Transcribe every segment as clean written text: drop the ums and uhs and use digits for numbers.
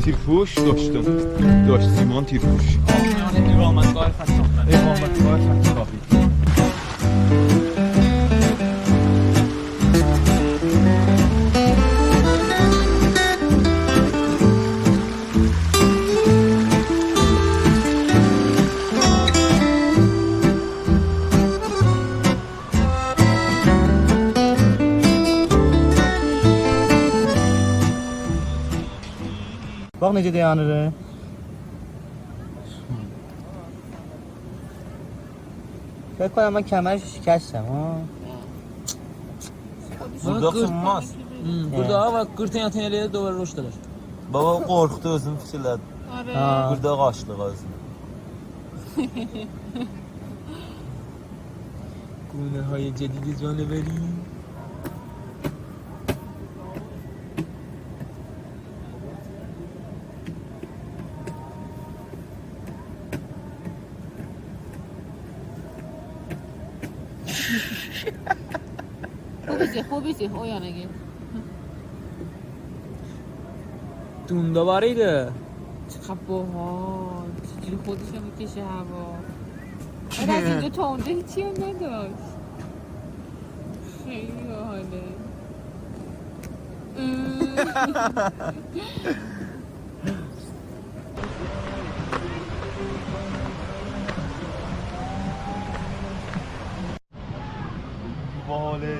تیرپوش داشت سیمان تیرپوش اقامتگاه فتح‌کافی. Bak necə dayanır. فکر کنم من کمرش شکستم ها. Burada sınmaz. Burada hava qırtın eləyə doğru roşdalar. Baba qorxdu özüm fikirlədim. Burada qaçlıq özüm. گونه های جدید جانوری. خوبیسی اویانگی دونده باریده چقدر باحال چجوری خودشو میکشه هوا بعد از اینجا تا اونجا هیچی هم نداشت خیلی باحاله باله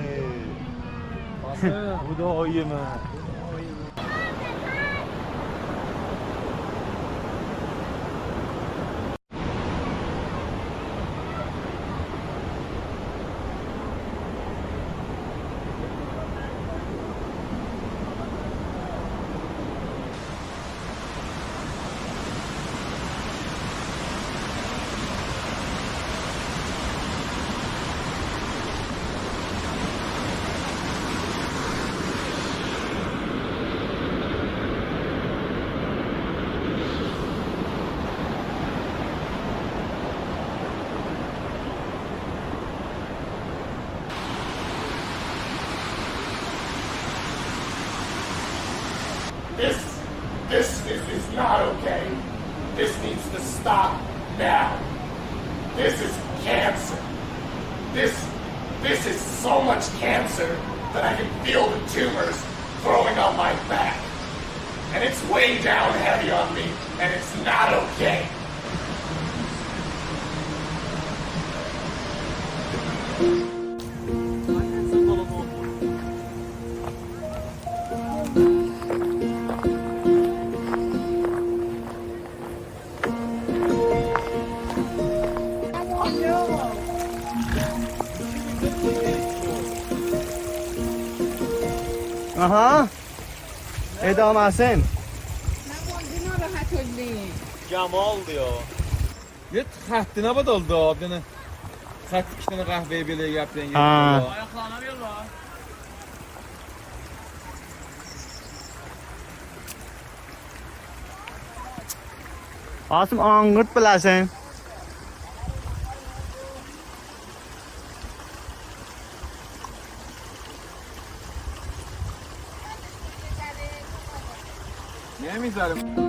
خدای من This is not okay. This needs to stop now. This is cancer. This is so much cancer that I can feel the tumors growing on my back. And it's way down heavy on me, and it's not okay. آها ادامه هستن Gamal diyor. Yet xətti nə bad oldu adını? Xətt 2 dənə qəhvəyə belə yapdın. Ayaqlanamıyorlar. Asım angırt biləsən. نمیذارم